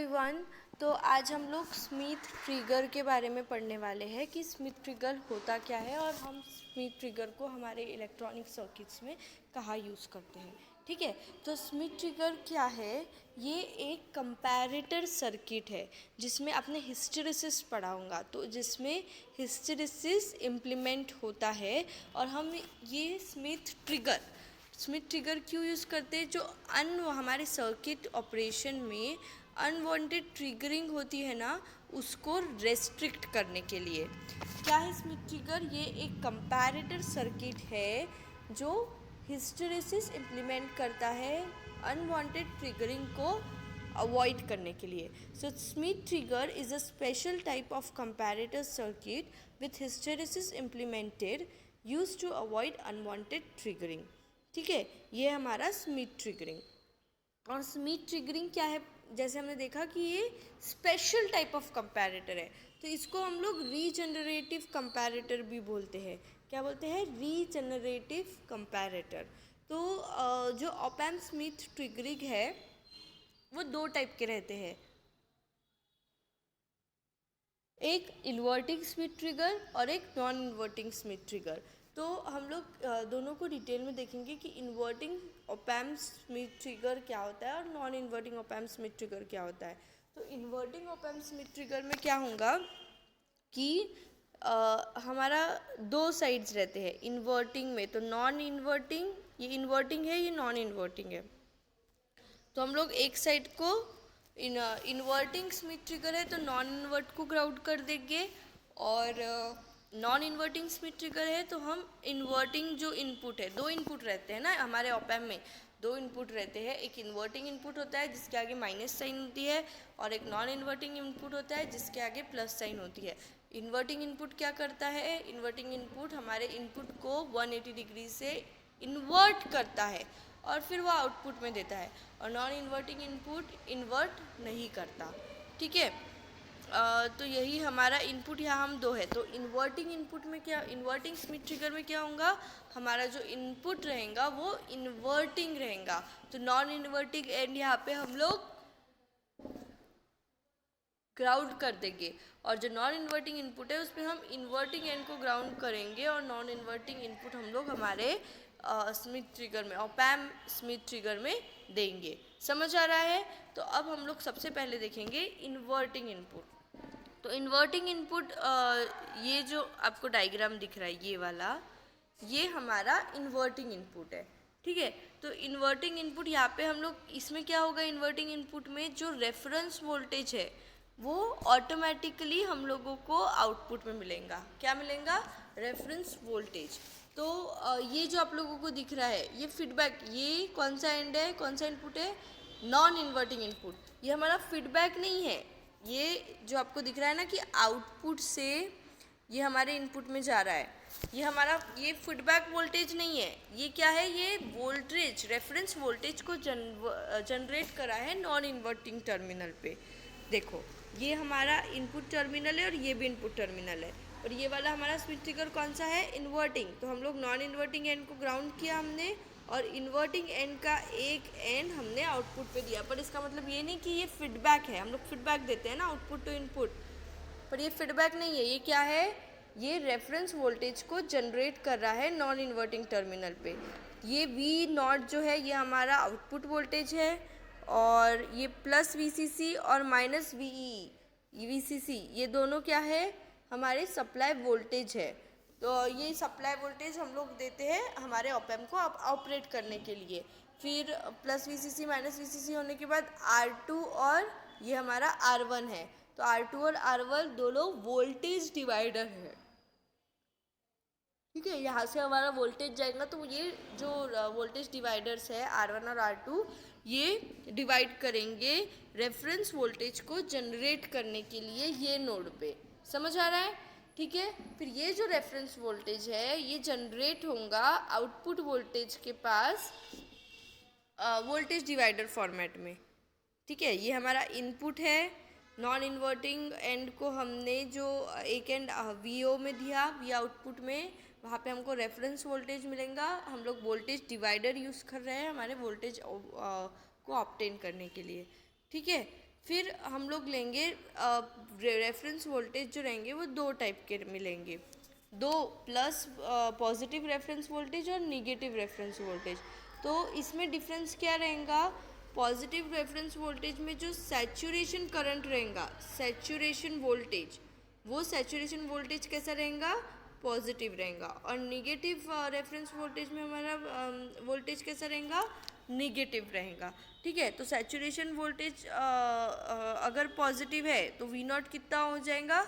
Everyone, तो आज हम लोग स्मिथ ट्रिगर के बारे में पढ़ने वाले हैं कि स्मिथ ट्रिगर होता क्या है और हम स्मिथ ट्रिगर को हमारे इलेक्ट्रॉनिक सर्किट्स में कहाँ यूज़ करते हैं। ठीक है, तो स्मिथ ट्रिगर क्या है? ये एक कंपैरेटर सर्किट है जिसमें आपने हिस्टेरेसिस पढ़ा होगा, तो जिसमें हिस्टेरेसिस इम्प्लीमेंट होता है और हम ये स्मिथ ट्रिगर क्यों यूज़ करते हैं? जो हमारे सर्किट ऑपरेशन में अनवांटेड ट्रिगरिंग होती है ना, उसको रेस्ट्रिक्ट करने के लिए। क्या है स्मिथ ट्रिगर? ये एक कंपैरेटर सर्किट है जो हिस्टेरेसिस इम्प्लीमेंट करता है अनवांटेड ट्रिगरिंग को अवॉइड करने के लिए। So Schmitt trigger is a special type of comparator circuit with hysteresis implemented use to avoid unwanted triggering. ठीक है, ये हमारा स्मिथ ट्रिगरिंग। और स्मिथ ट्रिगरिंग क्या है? जैसे हमने देखा कि ये स्पेशल टाइप ऑफ कंपैरेटर है, तो इसको हम लोग रीजनरेटिव कंपैरेटर भी बोलते हैं। क्या बोलते हैं? Regenerative comparator. तो जो ऑप एम्प स्मिथ ट्रिगरिंग है वो दो टाइप के रहते हैं, एक इन्वर्टिंग स्मिथ ट्रिगर और एक नॉन इन्वर्टिंग स्मिथ ट्रिगर। तो हम लोग दोनों को डिटेल में देखेंगे कि inverting op amp Schmitt trigger क्या होता है और non inverting op amp Schmitt trigger क्या होता है। तो inverting op amp Schmitt trigger में क्या होगा कि हमारा दो साइड्स रहते हैं इन्वर्टिंग में। तो नॉन इन्वर्टिंग, ये इन्वर्टिंग है, ये नॉन इन्वर्टिंग है। तो हम लोग एक साइड को इन्वर्टिंग स्मिथ ट्रिगर है तो नॉन इन्वर्ट को ग्राउंड कर देंगे, और नॉन इन्वर्टिंग स्मिथ ट्रिगर है तो हम इन्वर्टिंग जो इनपुट है, दो इनपुट रहते हैं ना हमारे ऑप एम्प में, दो इनपुट रहते हैं। एक इन्वर्टिंग इनपुट होता है जिसके आगे माइनस साइन होती है, और एक नॉन इन्वर्टिंग इनपुट होता है जिसके आगे प्लस साइन होती है। इन्वर्टिंग इनपुट क्या करता है? इन्वर्टिंग इनपुट हमारे इनपुट को 180 डिग्री से इन्वर्ट करता है और फिर वो आउटपुट में देता है, और नॉन इन्वर्टिंग इनपुट इन्वर्ट नहीं करता। ठीक है, तो यही हमारा इनपुट यहाँ हम दो है। तो इन्वर्टिंग इनपुट में क्या, इन्वर्टिंग स्मिथ ट्रिगर में क्या होगा? हमारा जो इनपुट रहेगा वो इन्वर्टिंग रहेगा, तो नॉन इन्वर्टिंग एंड यहाँ पे हम लोग ग्राउंड कर देंगे, और जो नॉन इन्वर्टिंग इनपुट है उसमें हम इन्वर्टिंग एंड को ग्राउंड करेंगे, और नॉन इन्वर्टिंग इनपुट हम लोग हमारे स्मिथ ट्रिगर में, ऑप एम्प स्मिथ ट्रिगर में देंगे। समझ आ रहा है? तो अब हम लोग सबसे पहले देखेंगे इन्वर्टिंग इनपुट। तो इन्वर्टिंग इनपुट, ये जो आपको डायग्राम दिख रहा है ये वाला, ये हमारा इन्वर्टिंग इनपुट है। ठीक है, तो इन्वर्टिंग इनपुट यहाँ पे हम लोग, इसमें क्या होगा? इन्वर्टिंग इनपुट में जो रेफरेंस वोल्टेज है वो ऑटोमेटिकली हम लोगों को आउटपुट में मिलेगा। क्या मिलेगा? Reference voltage. तो ये जो आप लोगों को दिख रहा है ये फीडबैक, ये कौन सा एंड है, कौन सा इनपुट है? Non inverting input. ये हमारा फीडबैक नहीं है, ये जो आपको दिख रहा है ना कि आउटपुट से ये हमारे इनपुट में जा रहा है, ये हमारा, ये फीडबैक वोल्टेज नहीं है। ये क्या है? ये वोल्टेज, रेफरेंस वोल्टेज को जनरेट करा है नॉन इन्वर्टिंग टर्मिनल पे। देखो, ये हमारा इनपुट टर्मिनल है और ये भी इनपुट टर्मिनल है, और ये वाला हमारा स्मिथ ट्रिगर कौन सा है? इन्वर्टिंग। तो हम लोग नॉन इन्वर्टिंग एंड को ग्राउंड किया हमने, और इन्वर्टिंग एंड का एक एंड हमने आउटपुट पे दिया। पर इसका मतलब ये नहीं कि ये फीडबैक है, हम लोग फीडबैक देते हैं ना आउटपुट टू इनपुट, पर ये फीडबैक नहीं है। ये क्या है? ये रेफरेंस वोल्टेज को जनरेट कर रहा है नॉन इन्वर्टिंग टर्मिनल पे। ये वी नॉट जो है ये हमारा आउटपुट वोल्टेज है, और ये प्लस वीसीसी और माइनस वीसीसी, ये दोनों क्या है? हमारे सप्लाई वोल्टेज है। तो ये सप्लाई वोल्टेज हम लोग देते हैं हमारे ऑप एम्प को ऑपरेट करने के लिए। फिर प्लस वीसीसी माइनस वीसीसी होने के बाद R2 और ये हमारा R1 है। तो R2 और R1 दोनों वोल्टेज डिवाइडर है। ठीक है, यहाँ से हमारा वोल्टेज जाएगा, तो ये जो वोल्टेज डिवाइडर्स है R1 और R2, ये डिवाइड करेंगे रेफरेंस वोल्टेज को जनरेट करने के लिए ये नोड पे। समझ आ रहा है? ठीक है, फिर ये जो रेफरेंस वोल्टेज है ये जनरेट होगा आउटपुट वोल्टेज के पास वोल्टेज डिवाइडर फॉर्मेट में। ठीक है, ये हमारा इनपुट है। नॉन इन्वर्टिंग एंड को हमने जो एक एंड वीओ में दिया, वी आउटपुट में, वहाँ पे हमको रेफरेंस वोल्टेज मिलेगा। हम लोग वोल्टेज डिवाइडर यूज़ कर रहे हैं हमारे वोल्टेज को ऑब्टेन करने के लिए। ठीक है, फिर हम लोग लेंगे रेफरेंस वोल्टेज जो रहेंगे वो दो टाइप के मिलेंगे, दो, प्लस पॉजिटिव रेफरेंस वोल्टेज और निगेटिव रेफरेंस वोल्टेज। तो इसमें डिफरेंस क्या रहेगा, पॉजिटिव रेफरेंस वोल्टेज में जो सैचुरेशन करंट रहेगा, सैचुरेशन वोल्टेज, वो सैचुरेशन वोल्टेज कैसा रहेगा, पॉजिटिव रहेगा। और निगेटिव रेफरेंस वोल्टेज में हमारा वोल्टेज कैसा रहेगा, निगेटिव रहेगा। ठीक है, तो सैचुरेशन वोल्टेज अगर पॉजिटिव है तो वी नॉट कितना हो जाएगा,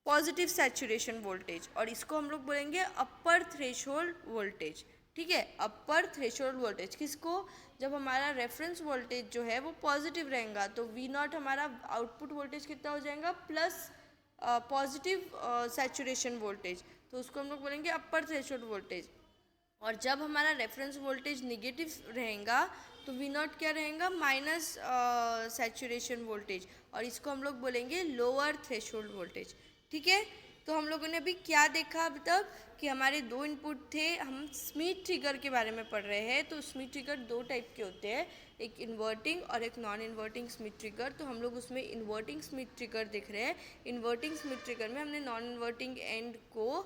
पॉजिटिव सैचुरेशन वोल्टेज, और इसको हम लोग बोलेंगे अपर थ्रेशोल्ड वोल्टेज। ठीक है, अपर थ्रेशोल्ड वोल्टेज किसको, जब हमारा रेफरेंस वोल्टेज जो है वो पॉजिटिव रहेगा तो वी नॉट हमारा आउटपुट वोल्टेज कितना हो जाएगा, प्लस पॉजिटिव सैचुरेशन वोल्टेज, तो उसको हम लोग बोलेंगे अपर थ्रेशोल्ड वोल्टेज। और जब हमारा रेफरेंस वोल्टेज निगेटिव रहेगा तो वी नॉट क्या रहेगा, माइनस सैचुरेशन वोल्टेज, और इसको हम लोग बोलेंगे लोअर थ्रेशोल्ड वोल्टेज। ठीक है, तो हम लोगों ने अभी क्या देखा अब तक कि हमारे दो इनपुट थे, हम स्मिथ ट्रिगर के बारे में पढ़ रहे हैं। तो स्मिथ ट्रिगर दो टाइप के होते हैं, एक इन्वर्टिंग और एक नॉन इन्वर्टिंग स्मिथ ट्रिगर। तो हम लोग उसमें इन्वर्टिंग स्मिथ ट्रिगर देख रहे हैं। इन्वर्टिंग स्मिथ ट्रिगर में हमने नॉन इन्वर्टिंग एंड को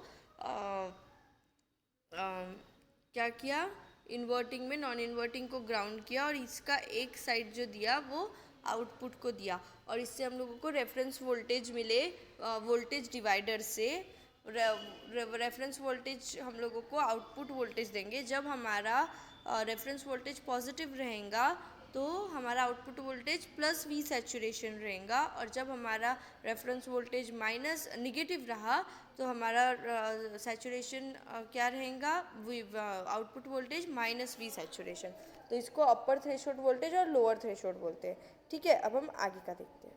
क्या किया, इन्वर्टिंग में नॉन इन्वर्टिंग को ग्राउंड किया और इसका एक साइड जो दिया वो आउटपुट को दिया, और इससे हम लोगों को रेफरेंस वोल्टेज मिले वोल्टेज डिवाइडर से। रेफरेंस वोल्टेज हम लोगों को आउटपुट वोल्टेज देंगे। जब हमारा रेफरेंस वोल्टेज पॉजिटिव रहेगा तो हमारा output voltage plus V saturation रहेगा, और जब हमारा रेफरेंस वोल्टेज माइनस निगेटिव रहा तो हमारा सैचुरेशन क्या रहेगा, output voltage minus V saturation. तो इसको अपर थ्रेशोल्ड वोल्टेज और लोअर थ्रेशोल्ड बोलते हैं। ठीक है, अब हम आगे का देखते हैं।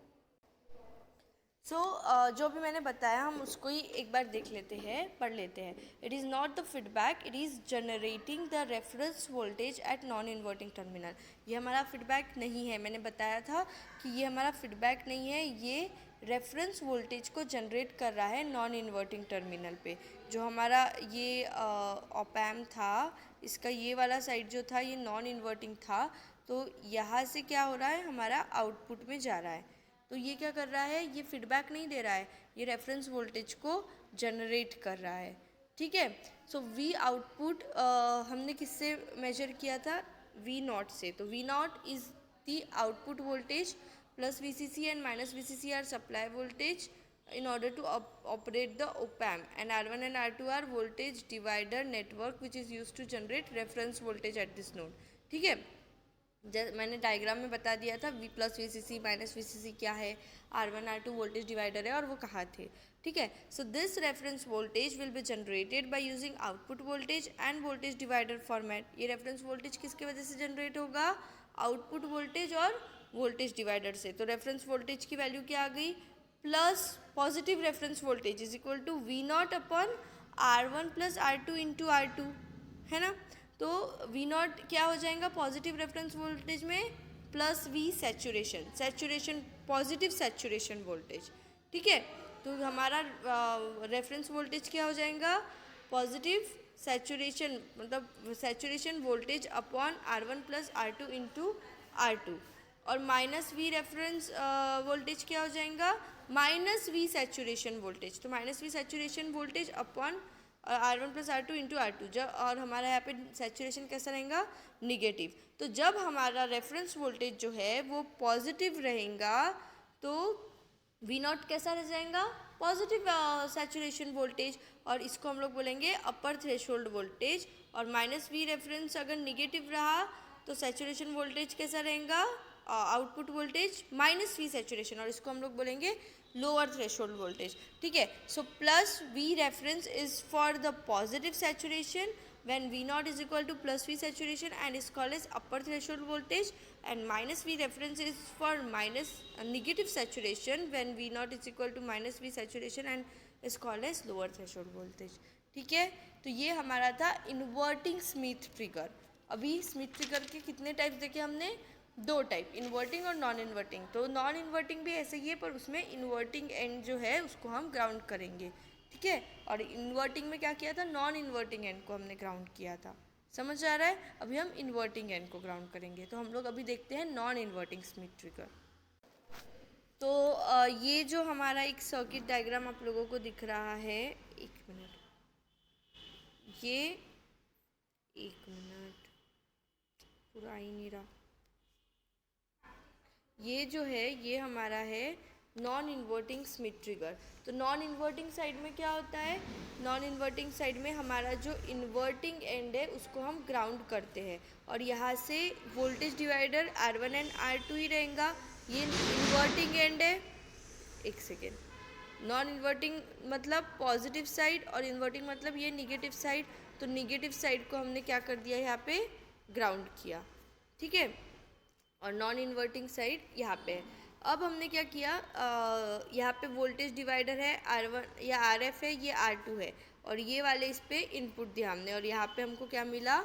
जो भी मैंने बताया हम उसको ही एक बार देख लेते हैं, पढ़ लेते हैं। It is not the feedback, it is generating the reference voltage at non inverting terminal. ये हमारा फीडबैक नहीं है, मैंने बताया था कि ये हमारा फीडबैक नहीं है, ये रेफरेंस वोल्टेज को जनरेट कर रहा है नॉन इन्वर्टिंग टर्मिनल पे। जो हमारा ये ऑप एम्प था, इसका ये वाला साइड जो था ये नॉन इन्वर्टिंग था, तो यहाँ से क्या हो रहा है, हमारा आउटपुट में जा रहा है। तो ये क्या कर रहा है, ये फीडबैक नहीं दे रहा है, ये रेफरेंस वोल्टेज को जनरेट कर रहा है। ठीक है, सो वी आउटपुट हमने किससे मेजर किया था, वी नॉट से। तो V naught is the output voltage plus VCC and minus VCC are supply voltage in order to operate the op-amp, and R1 and R2 are voltage divider network which is used to generate reference voltage at this node। ठीक है, मैंने diagram में बता दिया था V plus VCC minus VCC क्या है, R1 R2 voltage divider है और वो कहाँ थे। ठीक है, so this reference voltage will be generated by using output voltage and voltage divider format. ये रेफरेंस वोल्टेज किसके वजह से जनरेट होगा, आउटपुट वोल्टेज और वोल्टेज डिवाइडर से। तो रेफरेंस वोल्टेज की वैल्यू क्या आ गई, plus positive reference voltage is equal to V naught upon R1 plus R2 into R2, है ना। तो V नॉट क्या हो जाएगा, पॉजिटिव रेफरेंस वोल्टेज में plus V saturation, saturation positive saturation voltage. ठीक है, तो हमारा रेफरेंस वोल्टेज क्या हो जाएगा, पॉजिटिव सैचुरेशन, मतलब saturation voltage upon R1 plus R2 into R2, और माइनस V रेफरेंस वोल्टेज क्या हो जाएगा, माइनस V सैचुरेशन वोल्टेज। तो minus V saturation voltage upon R1 plus R2 into R2, जब और हमारा यहाँ पे सैचुरेशन कैसा रहेगा, निगेटिव। तो जब हमारा रेफरेंस वोल्टेज जो है वो पॉजिटिव रहेगा तो V नॉट कैसा रह जाएगा, पॉजिटिव सैचुरेशन वोल्टेज, और इसको हम लोग बोलेंगे अपर थ्रेशोल्ड वोल्टेज। और माइनस V रेफरेंस अगर निगेटिव रहा तो सैचुरेशन वोल्टेज कैसा रहेगा, output voltage minus V saturation, और इसको हम लोग बोलेंगे लोअर थ्रेशोल्ड वोल्टेज। ठीक है, so plus V reference is for the positive saturation when V naught is equal to plus V saturation and is called as upper threshold voltage, and minus V reference is for minus negative saturation when V naught is equal to minus V saturation and is called as lower threshold voltage। ठीक है, तो ये हमारा था inverting Schmitt trigger. अभी Schmitt trigger के कितने types देखे हमने, दो टाइप, इन्वर्टिंग और नॉन इन्वर्टिंग। तो नॉन इन्वर्टिंग भी ऐसे ही है, पर उसमें इन्वर्टिंग एंड जो है उसको हम ग्राउंड करेंगे। ठीक है, और इन्वर्टिंग में क्या किया था, नॉन इन्वर्टिंग एंड को हमने ग्राउंड किया था। समझ आ रहा है, अभी हम इन्वर्टिंग एंड को ग्राउंड करेंगे। तो हम लोग अभी देखते हैं नॉन इन्वर्टिंग स्मिथ ट्रिगर। ये जो हमारा एक सर्किट डायग्राम आप लोगों को दिख रहा है, एक मिनट, ये एक मिनट, पूरा आ ही नहीं रहा। ये जो है ये हमारा है नॉन इन्वर्टिंग स्मिथ ट्रिगर। तो नॉन इन्वर्टिंग साइड में क्या होता है, नॉन इन्वर्टिंग साइड में हमारा जो इन्वर्टिंग एंड है उसको हम ग्राउंड करते हैं और यहाँ से voltage divider R1 and R2 ही रहेगा। ये इन्वर्टिंग एंड है, एक सेकेंड, नॉन इन्वर्टिंग मतलब पॉजिटिव साइड और इन्वर्टिंग मतलब ये निगेटिव साइड। तो निगेटिव साइड को हमने क्या कर दिया, यहाँ पे ग्राउंड किया, ठीक है, और नॉन इन्वर्टिंग साइड यहाँ पे है। अब हमने क्या किया, यहाँ पे वोल्टेज डिवाइडर है R1 या RF है, ये R2 है और ये वाले इस पे इनपुट दिया हमने और यहाँ पे हमको क्या मिला,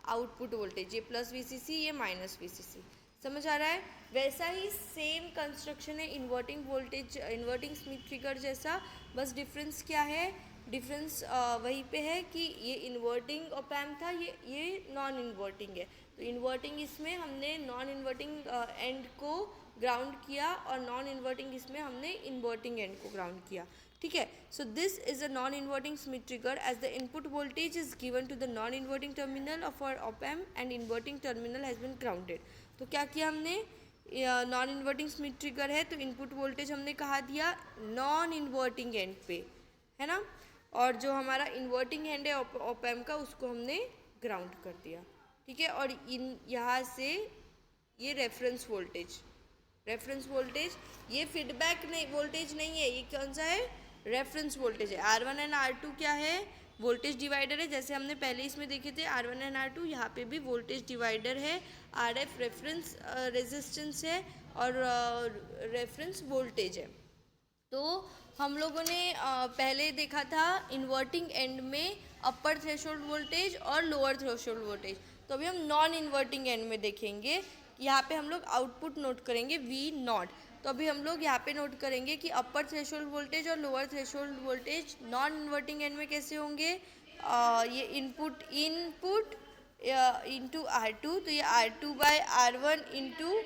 आउटपुट वोल्टेज, ये प्लस VCC ये माइनस VCC। समझ आ रहा है? वैसा ही सेम कंस्ट्रक्शन है inverting voltage, inverting Schmitt trigger जैसा, बस डिफरेंस क्या है, डिफरेंस वहीं पे है कि ये इन्वर्टिंग ऑप एम्प था, ये नॉन इन्वर्टिंग है। तो इन्वर्टिंग इसमें हमने नॉन इन्वर्टिंग एंड को ग्राउंड किया और नॉन इन्वर्टिंग इसमें हमने इन्वर्टिंग एंड को ग्राउंड किया, ठीक है। So this is a non inverting Schmitt trigger as the input voltage is given to the non inverting terminal of our op amp and inverting terminal has been grounded. तो क्या किया हमने, non inverting Schmitt trigger है तो input voltage हमने कहा दिया non inverting and पे, है ना, और जो हमारा इन्वर्टिंग एंड है ऑप एम्प का उसको हमने ग्राउंड कर दिया, ठीक है। और इन यहाँ से ये रेफरेंस वोल्टेज, ये फीडबैक नहीं वोल्टेज नहीं है, ये कौन सा है, रेफरेंस वोल्टेज है। R1 एंड R2 क्या है, वोल्टेज डिवाइडर है, जैसे हमने पहले इसमें देखे थे R1 एंड R2, यहाँ पे भी वोल्टेज डिवाइडर है, RF रेफरेंस रेजिस्टेंस है और रेफरेंस वोल्टेज है। तो हम लोगों ने पहले देखा था इन्वर्टिंग एंड में अपर थ्रेशोल्ड वोल्टेज और लोअर थ्रेशोल्ड वोल्टेज, तो अभी हम नॉन इन्वर्टिंग एंड में देखेंगे। यहाँ पे हम लोग आउटपुट नोट करेंगे V0। तो अभी हम लोग यहाँ पे नोट करेंगे कि अपर थ्रेशोल्ड वोल्टेज और lower threshold voltage non inverting and में कैसे होंगे, ये इनपुट इंटू R2, तो ये R2/R1 into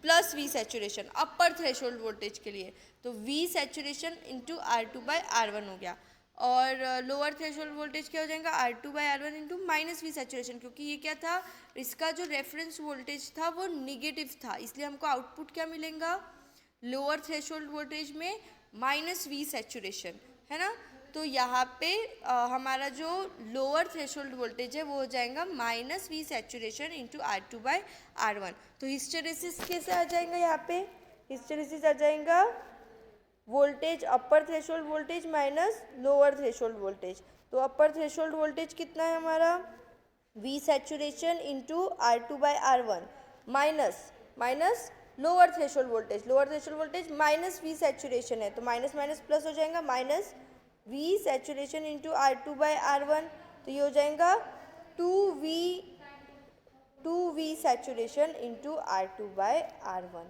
plus V saturation upper threshold voltage के लिए, तो V सैचुरेशन इंटू R2/R1 हो गया। और लोअर थ्रेशोल्ड वोल्टेज क्या हो जाएगा, R2/R1 into minus V saturation, क्योंकि ये क्या था, इसका जो रेफरेंस वोल्टेज था वो निगेटिव था, इसलिए हमको आउटपुट क्या मिलेगा, लोअर थ्रेशोल्ड वोल्टेज में माइनस V सैचुरेशन, है ना। तो यहाँ पे हमारा जो लोअर थ्रेशोल्ड वोल्टेज है वो हो जाएगा minus V saturation into R2/R1। तो हिस्टेरेसिस कैसे आ जाएगा, यहाँ पे हिस्टेरेसिस आ जाएगा voltage upper threshold voltage minus lower threshold voltage. तो अपर थ्रेशोल्ड वोल्टेज कितना है हमारा, V saturation into R2/R1 minus lower threshold voltage minus V saturation है, तो माइनस माइनस प्लस हो जाएगा, minus V saturation into R2/R1, तो ये हो जाएगा 2V सैचुरेशन इंटू R2/R1,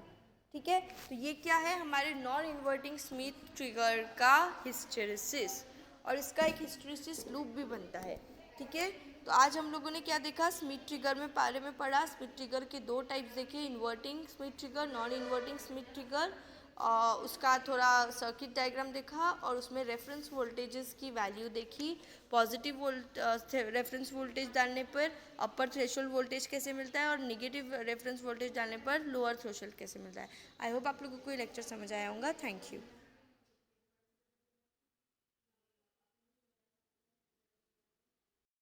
ठीक है। तो ये क्या है, हमारे नॉन इन्वर्टिंग स्मिथ ट्रिगर का हिस्टेरेसिस, और इसका एक हिस्टेरेसिस लूप भी बनता है, ठीक है। तो आज हम लोगों ने क्या देखा, स्मिथ ट्रिगर में बारे में पढ़ा, स्मिथ ट्रिगर के दो टाइप्स देखे, inverting Schmitt trigger, non inverting Schmitt trigger, उसका थोड़ा सर्किट डायग्राम देखा और उसमें रेफरेंस वोल्टेजेस की वैल्यू देखी, पॉजिटिव रेफरेंस वोल्टेज डालने पर अपर थ्रेशोल्ड वोल्टेज कैसे मिलता है और निगेटिव रेफरेंस वोल्टेज डालने पर लोअर थ्रेशोल्ड कैसे मिलता है। आई होप आप लोगों को ये लेक्चर समझ आया होगा। Thank you.